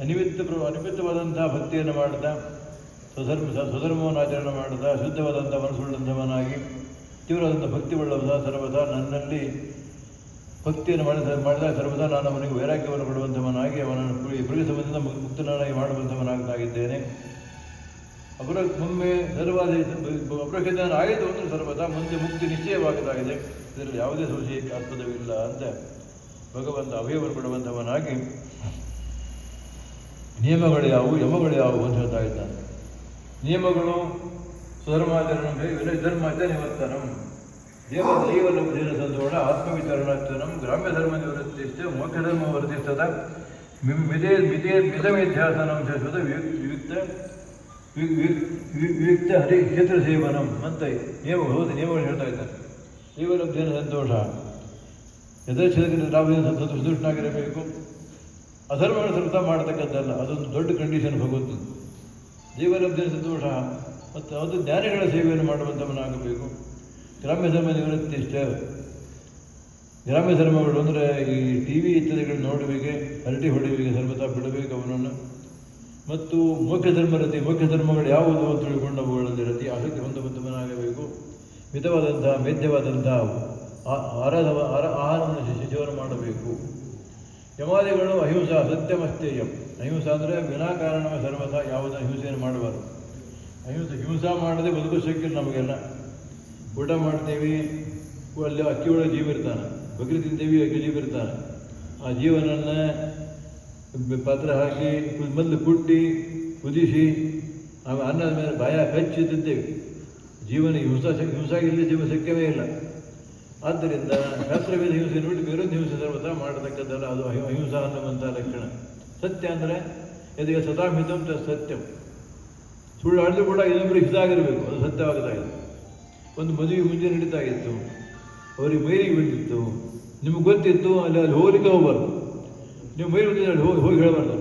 ಅನಿಮಿತ್ತವಾದಂಥ ಭಕ್ತಿಯನ್ನು ಮಾಡ್ತಾ ಸ್ವಧರ್ಮವನ್ನು ಆಚರಣೆ ಮಾಡ್ತಾ ಶುದ್ಧವಾದಂಥ ಮನಸ್ಸುಳ್ಳಂಥವನಾಗಿ ತೀವ್ರವಾದಂಥ ಭಕ್ತಿ ಉಳ್ಳವನ ಸರ್ವದಾ ನನ್ನಲ್ಲಿ ಭಕ್ತಿಯನ್ನು ಮಾಡಿದಾಗ ಸರ್ವದಾ ನಾನು ಅವನಿಗೆ ವೈರಾಗ್ಯವನ್ನು ಕೊಡುವಂಥವನಾಗಿ ಅವನನ್ನು ಪುರುಷ ಸಂಬಂಧದ ಮುಕ್ತನಾಗಿ ಮಾಡುವಂಥವನಾಗಿದ್ದೇನೆ. ಒಮ್ಮೆ ಸರ್ವಾದ ಅಪರೋಕ್ಷ ಆಯಿತು ಅಂದರೆ ಸರ್ವದಾ ಮುಂದೆ ಮುಕ್ತಿ ನಿಶ್ಚಯವಾಗಲಾಗಿದೆ. ಇದರಲ್ಲಿ ಯಾವುದೇ ಸಂಶಯಕ್ಕೆ ಆಸ್ಪದವಿಲ್ಲ ಅಂತ ಭಗವಂತ ಅಭಯವನ್ನು ಕೊಡುವಂಥವನಾಗಿ ನಿಯಮಗಳು ಯಾವುವು ಯಮಗಳು ಯಾವುವು ಅಂತ ಹೇಳ್ತಾ ಇದ್ದಾನೆ. ನಿಯಮಗಳು ಸ್ವಧರ್ಮಾಚರಣೆ ಧರ್ಮಾಚ ನಿವರ್ತನಂ ದೇವಲಭ್ಯನ ಸಂತೋಷ ಆತ್ಮವಿಚಾರಣಾಚರಣಂ ಗ್ರಾಮ್ಯ ಧರ್ಮ ನಿವೃತ್ತಿಶ್ಚ ಮೋಕ್ಷ ಧರ್ಮ ವರ್ತಿಸ್ತದ ಮಿತಮೇಧ್ಯಾಸನಂ ಶಾಶ್ವತ ವಿಯುಕ್ತ ಹರಿ ಕ್ಷೇತ್ರ ಸೇವನಂ ಅಂತ ನಿಯಮಗಳು ಹೇಳ್ತಾ ಇದ್ದಾರೆ. ದೇವಲಭ್ಯನ ಸಂತೋಷ ಯಥೇಚ್ಛದಲ್ಲಿ ನಾವು ಸಂತುಷ್ಟನಾಗಿರಬೇಕು. ಅಧರ್ಮಗಳ ಸರ್ವತಾ ಮಾಡತಕ್ಕದ್ದಲ್ಲ, ಅದೊಂದು ದೊಡ್ಡ ಕಂಡೀಷನ್ ಭಗವಂತ. ದೇವಲಬ್ಧಿಯ ಸಂತೋಷ ಮತ್ತು ಅದು ಜ್ಞಾನಿಗಳ ಸೇವೆಯನ್ನು ಮಾಡುವಂಥವನಾಗಬೇಕು. ಗ್ರಾಮ್ಯ ಧರ್ಮ ನಿವೃತ್ತಿಷ್ಟ ಗ್ರಾಮ್ಯ ಧರ್ಮಗಳು ಅಂದರೆ ಈ ಟಿ ವಿ ಇತ್ಯಾದಿಗಳು ನೋಡುವಿಗೆ ಹರಟಿ ಹೊಡೆಯುವಿಗೆ ಸರ್ವತಾ ಬಿಡಬೇಕು ಅವನನ್ನು. ಮತ್ತು ಮೋಕ್ಷ ಧರ್ಮಗಳು ಯಾವುದು ಅಂತ ತಿಳ್ಕೊಂಡು ಅವುಗಳಲ್ಲಿ ರತಿ ಆಸಕ್ತಿ ಹೊಂದುವಂಥವನಾಗಬೇಕು. ಮಿತವಾದಂಥ ಮೇಧ್ಯವಾದಂಥ ಆಹಾರವನ್ನು ಸೇವನೆ ಮಾಡಬೇಕು. ಯಮಾದಿಗಳು ಅಹಿಂಸಾ ಸತ್ಯಮಸ್ತೇಯಂ. ಅಹಿಂಸಾ ಅಂದರೆ ವಿನಾಕಾರಣ ಸರ್ವಥ ಯಾವುದೇ ಹಿಂಸೆಯನ್ನು ಮಾಡಬಾರ್ದು. ಹಿಂಸಾ ಮಾಡದೆ ಬದುಕಿಸೋಕ್ಕಿಲ್ಲ. ನಮಗೆಲ್ಲ ಊಟ ಮಾಡ್ತೀವಿ, ಅಲ್ಲಿ ಅಕ್ಕಿ ಒಳಗೆ ಜೀವ ಇರ್ತಾನೆ, ಬಕರಿ ತಿಂತೀವಿ, ಅಕ್ಕಿ ಜೀವ ಇರ್ತಾನೆ. ಆ ಜೀವನನ್ನು ಪಾತ್ರ ಹಾಕಿ ಮೊದಲು ಕುಟ್ಟಿ ಕುದಿಸಿ ಆಮೇಲೆ ಅನ್ನದ ಮೇಲೆ ಬಾಯ ಕಚ್ಚಿ ತಿಂತೇವೆ. ಜೀವನ ಹಿಂಸಾಗಿಲ್ಲದೆ ಜೀವ ಶಕ್ಯವೇ ಇಲ್ಲ. ಆದ್ದರಿಂದ ಶಾಸ್ತ್ರವೇದ ಹಿಂಸೆ ನೋಡಿ ವಿರೋಧ ಹಿಂಸೆ ಸರ್ವತಾ ಮಾಡತಕ್ಕದ್ದಲ್ಲ, ಅದು ಅಹಿಂಸಾ ಅನ್ನುವಂಥ ಲಕ್ಷಣ. ಸತ್ಯ ಅಂದರೆ ಇದಕ್ಕೆ ಸತಾಮಿತಂ ಸತ್ಯಂ. ಸುಳ್ಳು ಆಡಿದ್ರು ಕೂಡ ಇನ್ನೊಬ್ಬರಿಗೆ ಹಿತಾಗಿರಬೇಕು, ಅದು ಸತ್ಯವಾಗದಾಗಿದೆ. ಒಂದು ಮದುವೆ ಮುಂಚೆ ನಡೀತಾ ಇತ್ತು, ಅವರಿಗೆ ಮೈಲಿಗೆ ಬಂದಿತ್ತು, ನಿಮಗೆ ಗೊತ್ತಿತ್ತು, ಅಲ್ಲಿ ಹೋಗ್ಲಿಕ್ಕೆ ಹೋಗಬಾರ್ದು. ನೀವು ಮೈಲಿ ಬಂದಿದ್ದು ಹೋಗಿ ಹೇಳಬಾರ್ದು.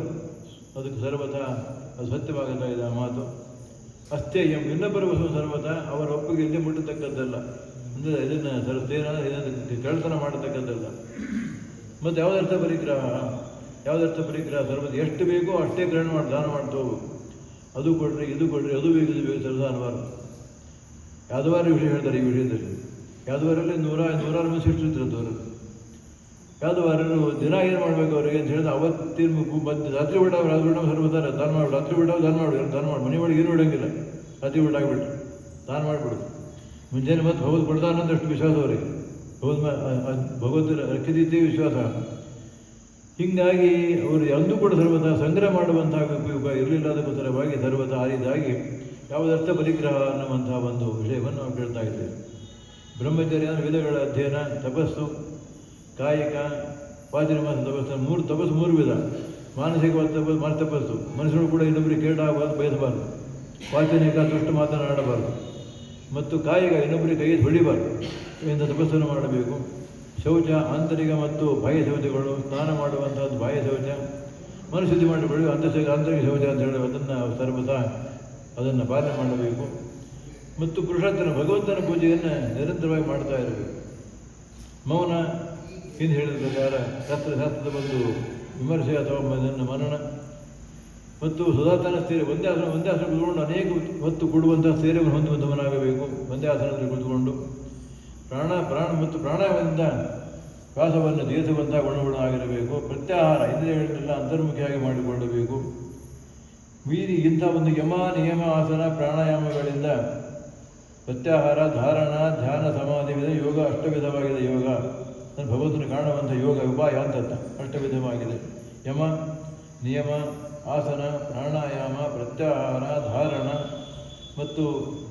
ಅದಕ್ಕೆ ಸರ್ವತಾ ಅದು ಸತ್ಯವಾಗುತ್ತಾ ಇದೆ ಆ ಮಾತು. ಅಷ್ಟೇ ಇನ್ನೊಬ್ಬರ ವಸ್ತು ಸರ್ವತಾ ಅವರ ಒಪ್ಪಿಗೆ ಇಲ್ಲದೆ ಮುಟ್ಟತಕ್ಕದ್ದಲ್ಲ. ಅಂದರೆ ಇದನ್ನು ಇದನ್ನು ಕಳ್ತನ ಮಾಡತಕ್ಕದ್ದಲ್ಲ. ಮತ್ತು ಯಾವುದರ್ಥ ಪರಿಗ್ರಹ ಸರ್ವತ ಎಷ್ಟು ಬೇಕೋ ಅಷ್ಟೇ ಗ್ರಹಣ ಮಾಡಿ ದಾನ ಮಾಡ್ತಾ ಹೋಗು. ಅದು ಕೊಡ್ರಿ, ಇದು ಕೊಡ್ರಿ, ಅದು ಬೇಕು, ಇದು ಬೇಕು, ಸರ್ವತ ಅನ್ನಬಾರ್ದು. ಯಾದವಾರ ವಿಷಯ ಹೇಳ್ತಾರೆ ಈ ವಿಷಯದಲ್ಲಿ. ಯಾದವಾರಲ್ಲಿ ನೂರಾರು ಮಂದಿ ಶಿಷ್ಟಿರ್ತಾರೆ. ಯಾದವಾರರು ದಿನ ಏನು ಮಾಡಬೇಕು ಅವರಿಗೆ ಅಂತ ಹೇಳಿದ್ರೆ ಅವತ್ತಿನ ಮತ್ತೆ ರಾತ್ರಿ ಊಟ ಸರ್ವತಾರೆ ದಾನ ಮಾಡಿ, ರಾತ್ರಿ ಊಟ ದಾನ ಮಾಡಿ ಮನೆ ಒಳಗೆ ಏನು ಇಡೋಂಗಿಲ್ಲ. ರಾತ್ರಿ ಊಟ ಆಗಿಬಿಟ್ಟು ದಾನ ಮಾಡಿಬಿಡೋದು. ಮುಂಜಾನೆ ಮತ್ತೆ ಭಗವದ್ ಕೊಡ್ತಾನಂದಷ್ಟು ವಿಶ್ವಾಸ ಅವರಿಗೆ, ಭಗವಂತನ ರಕ್ಷಿತೇ ವಿಶ್ವಾಸ. ಹೀಗಾಗಿ ಅವರು ಎಂದೂ ಕೂಡ ಸರ್ವತ ಸಂಗ್ರಹ ಮಾಡುವಂತಹ ಉಪಯೋಗ ಇರಲಿಲ್ಲ. ಅದಕ್ಕೋಸ್ಕರವಾಗಿ ಸರ್ವತ ಆರಿದಾಗಿ ಯಾವುದರ್ಥ ಪರಿಗ್ರಹ ಅನ್ನುವಂತಹ ಒಂದು ವಿಷಯವನ್ನು ನಾವು ಕೇಳ್ತಾ ಇದ್ದೇವೆ. ಬ್ರಹ್ಮಚರ್ಯ ವೇದಗಳ ಅಧ್ಯಯನ, ತಪಸ್ಸು, ಕಾಯಿಕ, ಪಾತಿರಮಾಸ ತಪಸ್ಸು ಮೂರು ವಿಧ. ಮಾನಸಿಕವಾದ ತಪಸ್ಸು, ಮನುಷ್ಯರು ಕೂಡ ಇನ್ನೊಬ್ಬರಿಗೆ ಕೇಡಾಗಬಾರ್ದು, ಬಯಸಬಾರ್ದು. ವಾಚನಿಕ ದುಷ್ಟ ಮಾತನಾಡಬಾರ್ದು. ಮತ್ತು ಕಾಯಿಕ ಇನ್ನೊಬ್ಬರಿಗೆ ಕೈ ಹೊಡಿಬಾರ್ದು, ಇಂಥ ತಪಸ್ಸನ್ನು ಮಾಡಬೇಕು. ಶೌಚ ಆಂತರಿಕ ಮತ್ತು ಬಾಹ್ಯ ಶೌಚಗಳು, ಸ್ನಾನ ಮಾಡುವಂಥದ್ದು ಬಾಹ್ಯ ಶೌಚ, ಮನಶುದ್ಧಿ ಮಾಡಿಕೊಳ್ಳಿ ಆಂತರಿಕ ಶೌಚ ಅಂತ ಹೇಳಿ ಅದನ್ನು ಸರ್ವತಾ ಅದನ್ನು ಪಾಲನೆ ಮಾಡಬೇಕು. ಮತ್ತು ಪುರುಷೋತ್ತಮ ಭಗವಂತನ ಪೂಜೆಯನ್ನು ನಿರಂತರವಾಗಿ ಮಾಡ್ತಾ ಇರಬೇಕು. ಮೌನ ಹಿಂದೆ ಹೇಳಿದ ಪ್ರಕಾರ ಶಾಸ್ತ್ರದ ಒಂದು ವಿಮರ್ಶೆ ಅಥವಾ ಅದನ್ನು ಮನನ ಮತ್ತು ಸದಾತನ ಸ್ಥಿರ ಒಂದೇ ಆಸನ ಕುತ್ಕೊಂಡು ಅನೇಕ ಹೊತ್ತು ಕೊಡುವಂಥ ಸ್ಥೈರ್ಯವನ್ನು ಹೊಂದುವಂಥವನಾಗಬೇಕು. ಒಂದೇ ಆಸನದಲ್ಲಿ ಕುಳಿತುಕೊಂಡು ಮತ್ತು ಪ್ರಾಣಾಯಾಮದಿಂದ ಶ್ವಾಸವನ್ನು ದೇಶವಂತ ಗುಣಗುಣವಾಗಿರಬೇಕು. ಪ್ರತ್ಯಾಹಾರ ಇಂದ್ರಿಯಗಳನ್ನೆಲ್ಲ ಅಂತರ್ಮುಖಿಯಾಗಿ ಮಾಡಿಕೊಳ್ಳಬೇಕು. ಮೀರಿ ಇಂಥ ಒಂದು ಯಮ ನಿಯಮ ಆಸನ ಪ್ರಾಣಾಯಾಮಗಳಿಂದ ಪ್ರತ್ಯಾಹಾರ, ಧಾರಣ, ಧ್ಯಾನ, ಸಮಾಧಿ ವಿಧ ಯೋಗ ಅಷ್ಟವಿಧವಾಗಿದೆ. ಯೋಗ ಭಗವಂತನ ಕಾಣುವಂಥ ಯೋಗ ಉಪಾಯ ಅಂತ ಅಷ್ಟವಿಧವಾಗಿದೆ. ಯಮ ನಿಯಮ, ಆಸನ, ಪ್ರಾಣಾಯಾಮ, ಪ್ರತ್ಯಾಹಾರ, ಧಾರಣ ಮತ್ತು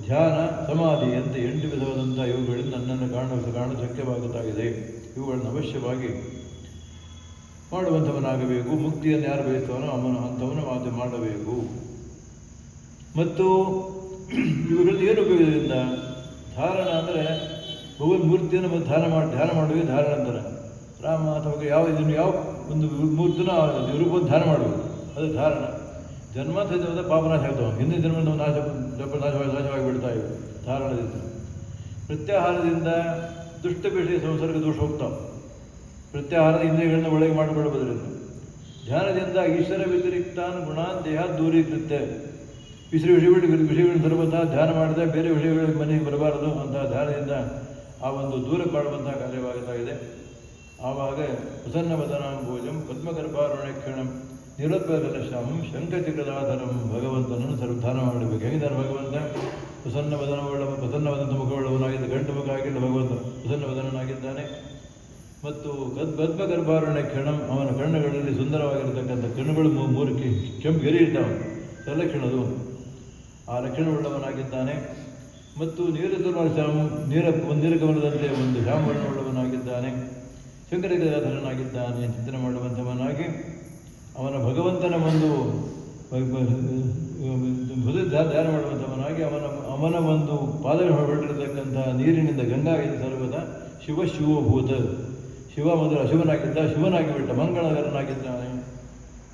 ಧ್ಯಾನ, ಸಮಾಧಿ ಅಂತ 8 ವಿಧವಾದಂಥ ಇವುಗಳಿಂದ ನನ್ನನ್ನು ಕಾಣಲು ಶಕ್ಯವಾಗುತ್ತಾಗಿದೆ. ಇವುಗಳನ್ನು ಅವಶ್ಯವಾಗಿ ಮಾಡುವಂಥವನಾಗಬೇಕು. ಮುಕ್ತಿಯನ್ನು ಯಾರು ಬಯಸ್ತವನೋ ಅಂಥವನು ಮಾತು ಮಾಡಬೇಕು. ಮತ್ತು ಇವುಗಳಲ್ಲಿ ಏನು ಉಪಯೋಗದಿಂದ ಧಾರಣ ಅಂದರೆ ಭಗವದ್ ಮೂರ್ತಿಯನ್ನು ಧ್ಯಾನ ಮಾಡುವೆ ಧಾರಣ ಅಂತಾರೆ. ರಾಮ ಅಥವಾ ಯಾವ ಒಂದು ಮೂರ್ತಿನೋ ರೂಪವನ್ನು ಧ್ಯಾನ ಮಾಡುವುದು, ಅದು ಧಾರಣ. ಜನ್ಮದ ಪಾಪನಾಶ ಆಗ್ತಾವೆ. ಹಿಂದಿನ ಜನ್ಮದ ನಾಶವಾಗಿ ಬಿಡ್ತಾ ಇವೆ ಧಾರಣದಿಂದ. ಪ್ರತ್ಯಾಹಾರದಿಂದ ದುಷ್ಟ ವಿಷಯ ಸಂಸರ್ಗ ದೋಷ ಹೋಗ್ತಾವೆ. ಪ್ರತ್ಯಾಹಾರದ ಇಂದ್ರಿಯಗಳನ್ನು ಒಳಗೆ ಮಾಡಿಕೊಳ್ಳುವುದರಿಂದ ಧ್ಯಾನದಿಂದ ಈಶ್ವರ ವ್ಯತಿರಿಕ್ತಾನ್ ಗುಣಾನ್ ದೇಹ ದೂರೀಕೃತ್ಯ. ವಿಷಯಗಳು ಸರ್ವತಾ ಧ್ಯಾನ ಮಾಡಿದ್ರೆ ಬೇರೆ ವಿಷಯಗಳಿಗೆ ಮನೆಗೆ ಬರಬಾರದು ಅಂತ ಧ್ಯಾನದಿಂದ ಆ ಒಂದು ದೂರ ಮಾಡುವಂತಹ ಕಾರ್ಯವಾಗ್ತಾ ಇದೆ. ಆವಾಗ ಪ್ರಸನ್ನವದನಾಂಭೋಜಂ ಪದ್ಮಗರ್ಭಾರುಣಕ್ಷಣಂ ನಿರೋತ್ಪದಲಶ್ಯಾಮಂ ಶಂಕಚಿಕದಾಧರಂ ಭಗವಂತನನ್ನು ಧ್ಯಾನ ಮಾಡಬೇಕು. ಹೇಗಿದ್ದಾನೆ ಭಗವಂತ? ಪ್ರಸನ್ನವದಂತ ಮುಖವುಳ್ಳವನಾಗಿದ್ದ, ಗಂಟು ಮುಖ ಆಗಿಲ್ಲ ಭಗವಂತ, ಪ್ರಸನ್ನವದನಾಗಿದ್ದಾನೆ. ಮತ್ತು ಪದ್ಮಗರ್ಭಾರುಣ್ಯ ಕ್ಷಣಂ, ಅವನ ಕಣ್ಣುಗಳಲ್ಲಿ ಸುಂದರವಾಗಿರತಕ್ಕಂಥ ಕಣ್ಣುಗಳು ಮೂರು ಕೆಂಪು ಗೆರೆ ಇರ್ತಾವೆ, ಸಲಕ್ಷಣದು ಆ ಲಕ್ಷಣವುಳ್ಳವನಾಗಿದ್ದಾನೆ. ಮತ್ತು ನೀರಕಮಲದಂತೆ ಒಂದು ಶ್ಯಾಮವರ್ಣವುಳ್ಳವನಾಗಿದ್ದಾನೆ, ಶಂಕರಗದಾಧರನಾಗಿದ್ದಾನೆ ಚಿಂತನೆ ಮಾಡುವಂಥವನಾಗಿ ಅವನ ಭಗವಂತನ ಒಂದು ಧ್ಯಾನ ಮಾಡುವಂಥವನಾಗಿ ಅವನ ಒಂದು ಪಾದಗಳು ಹೊರಟಿರತಕ್ಕಂಥ ನೀರಿನಿಂದ ಗಂಗಾ ಇದು ಸರ್ವದ ಶಿವಭೂತ. ಶಿವ ಮೊದಲು ಅಶಿವನಾಗಿದ್ದ, ಶಿವನಾಗಿಬಿಟ್ಟ, ಮಂಗಳಕರನಾಗಿದ್ದಾನೆ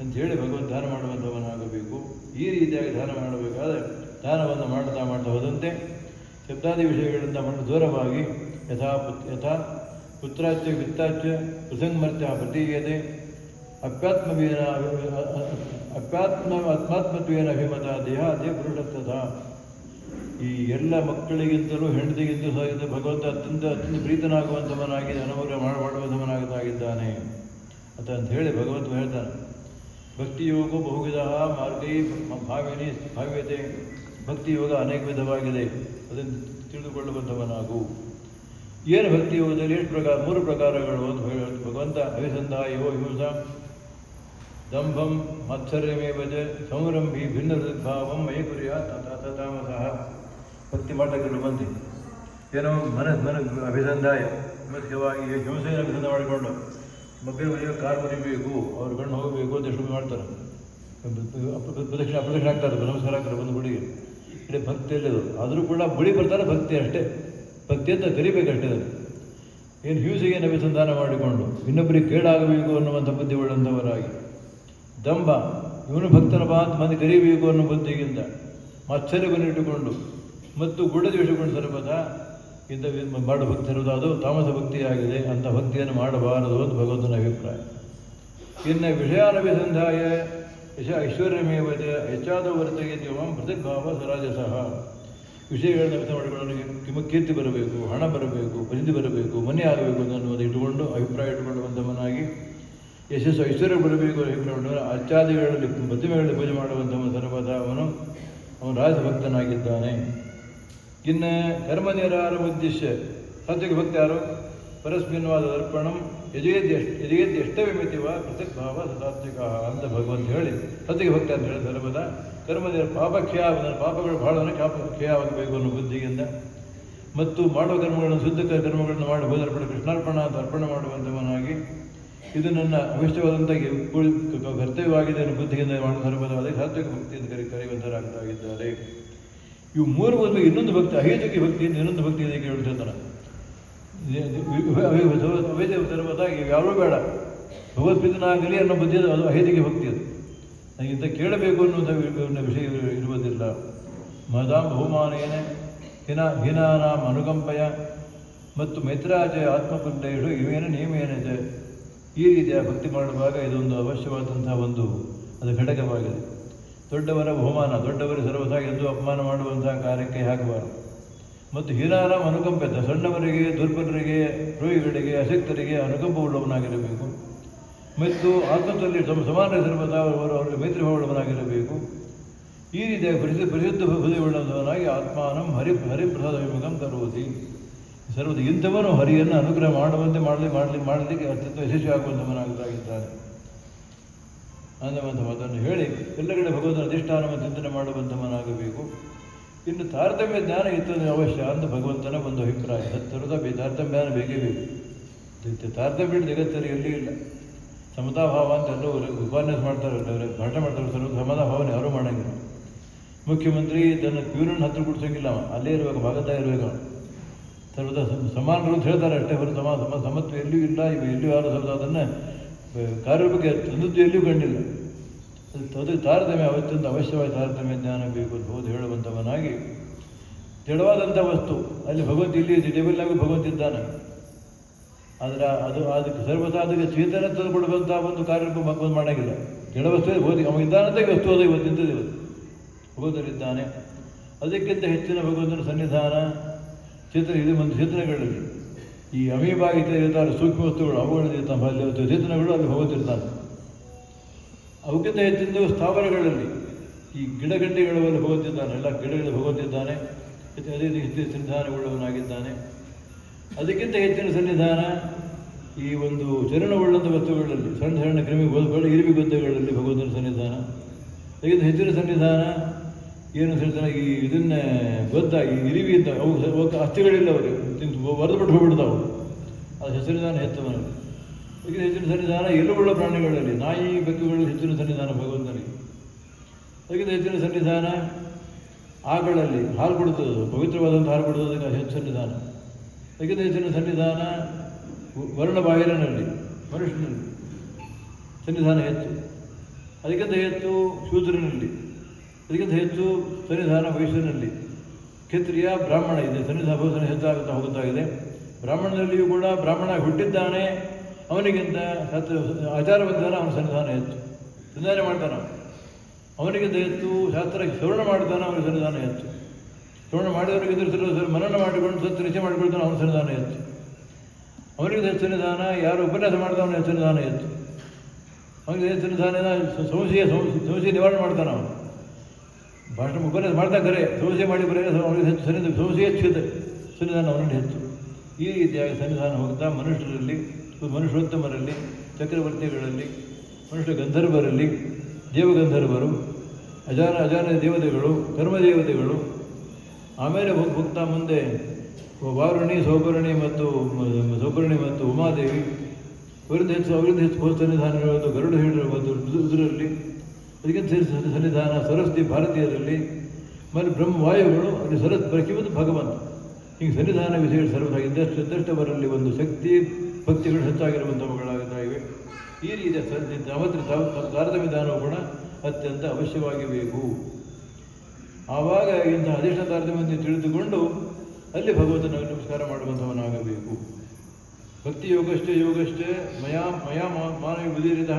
ಅಂಥೇಳಿ ಭಗವಂತ ಧ್ಯಾನ ಮಾಡುವಂಥವನಾಗಬೇಕು. ಈ ರೀತಿಯಾಗಿ ಧ್ಯಾನ ಮಾಡಬೇಕಾದ್ರೆ ಧ್ಯಾನವನ್ನು ಮಾಡ್ತಾ ಹೋದಂತೆ ಶಬ್ದಾದಿ ವಿಷಯಗಳಿಂದ ದೂರವಾಗಿ ಯಥಾ ಪುತ್ರಾಚ್ಯ ವಿತ್ತಾಚ್ಯ ಪ್ರಸಂಗಮರ್ತ್ಯ ಪ್ರತೀಯತೆ ಆತ್ಮಾತ್ಮತ್ವೇನ ಅಭಿಮತ ದೇಹ ಅದೇ ಪುರುಷತ್ವದ. ಈ ಎಲ್ಲ ಮಕ್ಕಳಿಗಿಂತಲೂ ಹೆಂಡತಿಗಿಂತಲೂ ಸಹಿತ ಭಗವಂತ ಅತ್ಯಂತ ಪ್ರೀತನಾಗುವಂಥವನಾಗಿ ಅನುಗ್ರಹ ಮಾಡುವಂಥವನಾಗಿದ್ದಾನೆ ಅಂತ ಹೇಳಿ ಭಗವಂತ ಹೇಳ್ತಾನೆ. ಭಕ್ತಿಯೋಗ ಬಹುವಿಧ ಮಾರ್ಗೈ ಭಾವ್ಯತೆ. ಭಕ್ತಿಯೋಗ ಅನೇಕ ವಿಧವಾಗಿದೆ, ಅದನ್ನು ತಿಳಿದುಕೊಳ್ಳುವಂಥವನಾಗು. ಏನು ಭಕ್ತಿಯೋಗದಲ್ಲಿ ಎಷ್ಟು ಪ್ರಕಾರ? 3 ಪ್ರಕಾರಗಳು ಅಂತ ಹೇಳೋದು ಭಗವಂತ. ಅಭಿಸಂಧಾಯೋ ಹಿಂಸ ದಂಭಂ ಮತ್ಸರ್ಯಮೇವಜ ಸಂರಂಭಿ ಭಿನ್ನ ಭಾವಂ ಮೈಕುರ್ಯ ತಾಮಸಃ. ಭಕ್ತಿ ಮಾಡಲಿಕ್ಕೆ ಬಂದು ಏನೋ ಮನಸ್ಸು ಅಭಿಸಂಧಾಯ ಮುಖ್ಯವಾಗಿ ಹಿಂಸೆಯನ್ನು ಅಭಿಸಂಧ ಮಾಡಿಕೊಂಡು ಮಕ್ಕಳಿಗೆ ಕಾರು ಮುರಿಬೇಕು, ಅವ್ರ ಕಣ್ಣು ಹೋಗಬೇಕು ಅಂತ ಎಷ್ಟು ಮಾಡ್ತಾರೆ, ಅಪ್ರದಕ್ಷಿಣೆ ಆಗ್ತಾರೆ, ನಮಸ್ಕಾರ ಆಗ್ತಾರೆ ಬಂದು ಗುಡಿಗೆ. ಇಡೀ ಭಕ್ತಿಯಲ್ಲಿದು ಆದರೂ ಕೂಡ ಗುಡಿ ಬರ್ತಾರೆ ಭಕ್ತಿ ಅಷ್ಟೇ, ಭಕ್ತಿ ಅಂತ ಕರಿಬೇಕಷ್ಟೇ. ಅದು ಏನು ಹಿಂಸೆಗೆ ಅಭಿಸಂಧಾನ ಮಾಡಿಕೊಂಡು ಇನ್ನೊಬ್ಬರಿಗೆ ಕೇಡಾಗಬೇಕು ಅನ್ನುವಂಥ ಬುದ್ಧಿ ಉಳ್ಳಂಥವರಾಗಿ, ದಂಭ ಇವನು ಭಕ್ತನ ಮಾತು ಮಂದಿ ಕರಿಬೇಕು ಅನ್ನೋ ಬುದ್ಧಿಗಿಂತ ಮಾತ್ಸರ್ಯವನ್ನಿಟ್ಟುಕೊಂಡು ಮತ್ತು ಗುಡದಿಟ್ಟುಕೊಂಡು ಸರ್ವದಾ ಇಂಥ ಮಾಡೋ ಭಕ್ತಿ ಇರುವುದು ಅದು ತಾಮಸ ಭಕ್ತಿಯಾಗಿದೆ. ಅಂಥ ಭಕ್ತಿಯನ್ನು ಮಾಡಬಾರದು ಅಂತ ಭಗವಂತನ ಅಭಿಪ್ರಾಯ. ಇನ್ನು ವಿಷಯಾನಭಿಸಂಧಾಯ ಐಶ್ವರ್ಯಮೇವತೆ ಹೆಚ್ಚಾದ ವರ್ತಯತೆ ಪ್ರತಿಭಾವ ಸರಾಜಸಃ. ವಿಷಯಗಳನ್ನು ಅರ್ಥ ಮಾಡಿಕೊಳ್ಳಲು ಕೀರ್ತಿ ಬರಬೇಕು, ಹಣ ಬರಬೇಕು, ಪ್ರಸಿದ್ಧಿ ಬರಬೇಕು, ಮನೆ ಆಗಬೇಕು ಅನ್ನೋದು ಇಟ್ಟುಕೊಂಡು ಅಭಿಪ್ರಾಯ ಇಟ್ಟುಕೊಳ್ಳುವಂಥವನಾಗಿ, ಯಶಸ್ಸು ಐಶ್ವರ್ಯ ಬರಬೇಕು ಅಭಿಪ್ರಾಯ ಅರ್ಚಾದಿಗಳಲ್ಲಿ ಪ್ರತಿಮೆಗಳಲ್ಲಿ ಪೂಜೆ ಮಾಡುವಂಥವನು ಸರ್ವದಾ ಅವನು ರಾಜಭಕ್ತನಾಗಿದ್ದಾನೆ. ಇನ್ನು ಕರ್ಮ ನಿರಾರ ಉದ್ದೇಶ ಸಾತ್ವಿಕ ಭಕ್ತಿ ಯಾರು? ಪರಸ್ಮಿನ್ವಾದ ದರ್ಪಣಂ ಯಜೇದ್ ಎಷ್ಟವಿಮಿತಿವ ಪ್ರತಿಭಾವ ಸಾತ್ವಿಕ ಅಂತ ಭಗವಂತ ಹೇಳಿ ಸಾತ್ವಿಕ ಭಕ್ತಿ ಅಂತ ಹೇಳಿ ಸರ್ವದಾ ಕರ್ಮದ ಪಾಪಗಳು ಬಹಳ ಕ್ಷಯವಾಗಬೇಕು ಅನ್ನೋ ಬುದ್ಧಿಯಿಂದ ಮತ್ತು ಮಾಡುವ ಕರ್ಮಗಳನ್ನು ಶುದ್ಧ ಕರ್ಮಗಳನ್ನು ಮಾಡಿ ಹೋದರ್ಪಣ ಕೃಷ್ಣಾರ್ಪಣ ಅಂತ ಅರ್ಪಣೆ ಮಾಡುವಂಥವನಾಗಿ ಇದು ನನ್ನ ಅವಿಷ್ಟವಾದಂಥ ಕರ್ತವ್ಯವಾಗಿದೆ ಅನ್ನೋ ಬುದ್ಧಿಯಿಂದ ಮಾಡುವ ಸರ್ವದಾದ ಸಾತ್ವಿಕ ಭಕ್ತಿಯಿಂದ ಕರೆಯುವಂತರಾಗಿದ್ದಾರೆ. ಇವು 3 ಒಂದು ಇನ್ನೊಂದು ಭಕ್ತಿ ಅಹೇತುಕಿ ಭಕ್ತಿಯಿಂದ ಇನ್ನೊಂದು ಭಕ್ತಿಯಿಂದ ಕೇಳ್ತಿರ್ತಾನೆ. ಅವೇದ ಸರ್ವದಾ ಯಾರೂ ಬೇಡ, ಭಗವದ್ಗೀತನಾಗಲಿ ಅನ್ನೋ ಬುದ್ಧಿ ಅದು ಅಹೇತುಕಿ ಭಕ್ತಿ. ಅದು ನನಗಿಂತ ಕೇಳಬೇಕು ಅನ್ನುವಂಥ ವಿಷಯ ಇರುವುದಿಲ್ಲ. ಮದಾಂ ಬಹುಮಾನೇನ ಹೀನಾನಾಂ ಅನುಕಂಪಯ ಮತ್ತು ಮೈತ್ರಾಜಯ ಆತ್ಮಪುಣ್ಯಗಳು ಇವೇನ ನಿಯಮೇನಿದೆ. ಈ ರೀತಿಯ ಭಕ್ತಿ ಮಾಡುವಾಗ ಇದೊಂದು ಅವಶ್ಯವಾದಂತಹ ಒಂದು ಅದು ಘಟಕವಾಗಿದೆ. ದೊಡ್ಡವರ ಬಹುಮಾನ, ದೊಡ್ಡವರ ಸರ್ವದಾ ಎಂದು ಅಪಮಾನ ಮಾಡುವಂತಹ ಕಾರ್ಯಕ್ಕೆ ಹಾಕಬಾರದು. ಮತ್ತು ಹೀನಾರಾಮ್ ಅನುಕಂಪ, ಸಣ್ಣವರಿಗೆ, ದುರ್ಬಲರಿಗೆ, ರೋಗಿಗಳಿಗೆ, ಅಶಕ್ತರಿಗೆ ಅನುಕಂಪ ಉಳ್ಳವನಾಗಿರಬೇಕು. ಮತ್ತು ಆತ್ಮದಲ್ಲಿ ಸಮಾನ ಸರ್ವದಾ ಅವರಿಗೆ ಮೈತ್ರಿ ಭಾವವುಳ್ಳವನಾಗಿರಬೇಕು. ಈ ರೀತಿಯ ಪರಿಶುದ್ಧ ಹೃದಯವುಳ್ಳವನಾಗಿ ಆತ್ಮಾನಂ ಹರಿಪ್ರಸಾದ ವಿಮುಖಂ ಕರೋತಿ. ಸರ್ವದ ಇಂಥವನು ಹರಿಯನ್ನು ಅನುಗ್ರಹ ಮಾಡುವಂತೆ ಮಾಡಲಿಕ್ಕೆ ಅತ್ಯಂತ ಯಶಸ್ವಿ ಆಗುವಂಥವನಾಗಿದ್ದಾನೆ ಅನ್ನುವಂಥ ಮಾತನ್ನು ಹೇಳಿ ಎಲ್ಲ ಕಡೆ ಭಗವಂತನ ಅಧಿಷ್ಠಾನವನ್ನು ಚಿಂತನೆ ಮಾಡುವಂಥವನಾಗಬೇಕು. ಇನ್ನು ತಾರತಮ್ಯ ಜ್ಞಾನ ಇತ್ತು ಅವಶ್ಯ ಅಂತ ಭಗವಂತನ ಒಂದು ಅಭಿಪ್ರಾಯ. ಸರ್ವದಾ ತಾರತಮ್ಯ ಜ್ಞಾನ ಬೇಕೇ ಬೇಕು. ತಾರತಮ್ಯ ಜಗತ್ತಲ್ಲಿ ಎಲ್ಲಿ ಇಲ್ಲ. ಸಮತಾಭಾವ ಅಂತ ಎಲ್ಲರೂ ಉಪನ್ಯಾಸ ಮಾಡ್ತಾರೆ, ಭಾಷಣ ಮಾಡ್ತಾರೆ. ಸಮತಾಭಾವನೆ ಯಾರೂ ಮಾಡೋಂಗಿಲ್ಲ. ಮುಖ್ಯಮಂತ್ರಿ ತನ್ನ ಪ್ಯೂರನ್ನು ಹತ್ತಿರ ಕೊಡ್ಸೋಂಗಿಲ್ಲ, ಅಲ್ಲೇ ಇರಬೇಕು, ಭಾಗದ ಇರಬೇಕು. ಸರ್ವದಾ ಸಮಾನರು ಅಂತ ಹೇಳ್ತಾರೆ ಅಷ್ಟೇ ಹೊರತು ಸಮತ್ವ ಎಲ್ಲಿಯೂ ಇಲ್ಲ. ಇವು ಎಲ್ಲಿಯೂ ಯಾರು ಸರ್ವದಾ ಅದನ್ನು ಕಾರ್ಯರೂಪಕ್ಕೆ ತಂದದ್ದು ಎಲ್ಲಿಯೂ ಕಂಡಿಲ್ಲ. ಅದು ತಾರತಮ್ಯ ಅತ್ಯಂತ ಅವಶ್ಯವಾಗಿ ತಾರತಮ್ಯ ಜ್ಞಾನ ಬೇಕು ಅಂತ ಹೋದು ಹೇಳುವಂಥವನಾಗಿ ಜಡವಾದಂಥ ವಸ್ತು ಅಲ್ಲಿ ಭಗವಂತ ಇಲ್ಲಿ ಟೇಬಲ್ನಾಗೂ ಭಗವಂತ ಇದ್ದಾನೆ. ಅದಕ್ಕೆ ಸರ್ವತಾ ಅದಕ್ಕೆ ಚೇತನತ್ವ ಕೊಡುವಂಥ ಒಂದು ಕಾರ್ಯಕ್ರಮ ಬಂದು ಮಾಡೋಂಗಿಲ್ಲ. ಜಡವಸ್ತುವೇ ಹೋಗಿ ಅವನು ಇದ್ದಾನಂತೆ ವಸ್ತು ಹೋದ ಇವತ್ತಿಂತದ್ದು ಇವತ್ತು ಭಗವಂತನಿದ್ದಾನೆ. ಅದಕ್ಕಿಂತ ಹೆಚ್ಚಿನ ಭಗವಂತನ ಸನ್ನಿಧಾನ ಇದು ಒಂದು ಚೇತನಗಳಲ್ಲಿ ಈ ಅಮೀಬಾಗಿದ್ದ ಇರ್ತಾರೆ ಸೂಕ್ಷ್ಮ ವಸ್ತುಗಳು ಅವುಗಳಲ್ಲಿ ಚೇತನಗಳು ಅಲ್ಲಿ ಭಗವಂತಿರ್ತಾನೆ. ಅವಕ್ಕಿಂತ ಹೆಚ್ಚಿನ ಸ್ಥಾವರಗಳಲ್ಲಿ ಈ ಗಿಡಗಂಟೆಗಳಲ್ಲಿ ಭಗವಂತಿದ್ದಾನೆ. ಎಲ್ಲ ಗಿಡಗಳಲ್ಲಿ ಭಗವಂತಿದ್ದಾನೆ. ಅದೇ ರೀತಿ ಸನ್ನಿಧಾನವುಳ್ಳವನಾಗಿದ್ದಾನೆ. ಅದಕ್ಕಿಂತ ಹೆಚ್ಚಿನ ಸನ್ನಿಧಾನ ಈ ಒಂದು ಚರಣವುಳ್ಳಂಥ ವಸ್ತುಗಳಲ್ಲಿ ಸಣ್ಣ ಸಣ್ಣ ಇರಿವಿ ಗೊದ್ದೆಗಳಲ್ಲಿ ಭಗವಂತನ ಸನ್ನಿಧಾನ. ಅದಕ್ಕಿಂತ ಹೆಚ್ಚಿನ ಸನ್ನಿಧಾನ ಏನು ಸನ್ನಿಧಾನ ಈ ಇದನ್ನೇ ಗೊದ್ದ ಈ ಇರಿವಿ ಅಂತ ಅವು ಅಸ್ಥಿಗಳಿಲ್ಲ ಅವರಿಗೆ ವರೆದು ಬಿಟ್ಟು ಹೋಗ್ಬಿಡ್ತಾವು. ಅದು ಸನ್ನಿಧಾನ ಹೆಚ್ಚವನಲ್ಲಿ. ಅದಕ್ಕಿಂತ ಹೆಚ್ಚಿನ ಸನ್ನಿಧಾನ ಎಲುಬುಳ್ಳ ಪ್ರಾಣಿಗಳಲ್ಲಿ ನಾಯಿ ಬೆಕ್ಕುಗಳಲ್ಲಿ ಹೆಚ್ಚಿನ ಸನ್ನಿಧಾನ ಭಗವಂತನಿಗೆ. ಅದಕ್ಕಿಂತ ಹೆಚ್ಚಿನ ಸನ್ನಿಧಾನ ಆಗಳಲ್ಲಿ ಹಾಲು ಕೊಡುತ್ತದೆ, ಪವಿತ್ರವಾದಂಥ ಹಾಲು ಕೊಡುವುದಕ್ಕೆ ಹೆಚ್ಚು ಸನ್ನಿಧಾನ. ಅದಕ್ಕಿಂತ ಹೆಚ್ಚಿನ ಸನ್ನಿಧಾನ ವರ್ಣ ಬಾಹಿರನಲ್ಲಿ ಮನುಷ್ಯನಲ್ಲಿ ಸನ್ನಿಧಾನ ಹೆಚ್ಚು. ಅದಕ್ಕಿಂತ ಹೆಚ್ಚು ಶೂದ್ರನಲ್ಲಿ. ಅದಕ್ಕಿಂತ ಹೆಚ್ಚು ಸನ್ನಿಧಾನ ವೈಶ್ಯನಲ್ಲಿ. ಕ್ಷತ್ರಿಯ ಬ್ರಾಹ್ಮಣ ಇದೆ ಸನ್ನಿಧಾನ ಹೆಚ್ಚಾಗುತ್ತಾ ಹೋಗುತ್ತಾಗಿದೆ. ಬ್ರಾಹ್ಮಣನಲ್ಲಿಯೂ ಕೂಡ ಬ್ರಾಹ್ಮಣ ಹುಟ್ಟಿದ್ದಾನೆ, ಅವನಿಗಿಂತ ಆಚಾರಬದ್ಧನ ಅವನ ಸನ್ನಿಧಾನ ಹೆಚ್ಚು. ಸನ್ನಿಧಾನ ಮಾಡ್ತಾನೆ. ಅವನಿಗಿಂತ ಹೆಚ್ಚು ಶಾಸ್ತ್ರ ಶ್ರವಣ ಮಾಡ್ತಾನೆ, ಅವನ ಸನ್ನಿಧಾನ ಹೆಚ್ಚು. ಶ್ರವಣ ಮಾಡಿದವನಿಗಿಂತ ಮನನ ಮಾಡಿಕೊಂಡು ಸತ್ತು ನಿಶ್ಚಯ ಮಾಡಿಕೊಳ್ತಾನೆ, ಅವನ ಸನ್ನಿಧಾನ ಹೆಚ್ಚು. ಅವನಿಗಿಂತ ಹೆಚ್ಚು ಸನ್ನಿಧಾನ ಯಾರು ಉಪನ್ಯಾಸ ಮಾಡ್ತಾನೆ ಸನ್ನಿಧಾನ ಹೆಚ್ಚು. ಅವನಿಗೆ ಹೆಚ್ಚು ಸನ್ನಿಧಾನ ಸಮಸ್ಯೆ ನಿವಾರಣೆ ಮಾಡ್ತಾನೆ. ಅವನು ಭಾಷಣ ಉಪನ್ಯಾಸ ಮಾಡ್ತಾ ಕರೆ ಸಮಸ್ಯೆ ಮಾಡಿ ಬರೀ ಅವನಿಗೆ ಹೆಚ್ಚು ಸಮಸ್ಯೆ ಹೆಚ್ಚಿದೆ ಸನ್ನಿಧಾನ ಅವನಲ್ಲಿ ಹೆಚ್ಚು. ಈ ರೀತಿಯಾಗಿ ಸನ್ನಿಧಾನ ಹೋಗ್ತಾ ಮನುಷ್ಯರಲ್ಲಿ, ಮನುಷ್ಯೋತ್ತಮರಲ್ಲಿ, ಚಕ್ರವರ್ತಿಗಳಲ್ಲಿ, ಮನುಷ್ಯ ಗಂಧರ್ವರಲ್ಲಿ, ದೇವಗಂಧರ್ವರು, ಅಜಾನ ದೇವತೆಗಳು, ಕರ್ಮದೇವತೆಗಳು, ಆಮೇಲೆ ಹೋಗ್ತಾ ಮುಂದೆ ವಾರುಣಿ, ಸೌಪರ್ಣಿ ಮತ್ತು ಉಮಾದೇವಿ, ಅವರಿಂದ ಹೆಚ್ಚು ಸನ್ನಿಧಾನಗಳು, ಗರುಡ ಹೇಳಿರುವ ಇದರಲ್ಲಿ, ಅದಕ್ಕಿಂತ ಸನ್ನಿಧಾನ ಸರಸ್ವತಿ ಭಾರತೀಯರಲ್ಲಿ, ಆಮೇಲೆ ಬ್ರಹ್ಮವಾಯುಗಳು, ಅಲ್ಲಿ ಪ್ರತಿಯೊಂದು ಭಗವಂತ. ಹೀಗೆ ಸನ್ನಿಧಾನ ವಿಷಯ ಸರ್ವಥ ಇದ್ದಷ್ಟವರಲ್ಲಿ ಒಂದು ಶಕ್ತಿ ಭಕ್ತಿಗಳು ಹೆಚ್ಚಾಗಿರುವಂಥವುಗಳಾಗ್ತಾ ಇವೆ. ಈ ರೀತಿಯ ತಾರತಮ್ಯ ದಾನವು ಕೂಡ ಅತ್ಯಂತ ಅವಶ್ಯವಾಗಿ ಬೇಕು. ಆವಾಗ ಇಂತಹ ಅಧಿಷ್ಠ ತಾರತಮ್ಯವನ್ನು ತಿಳಿದುಕೊಂಡು ಅಲ್ಲಿ ಭಗವಂತನ ನಮಸ್ಕಾರ ಮಾಡುವಂಥವನಾಗಬೇಕು. ಭಕ್ತಿ ಯೋಗಶ್ಚ ಮಾನವ ಉದೀರಿತ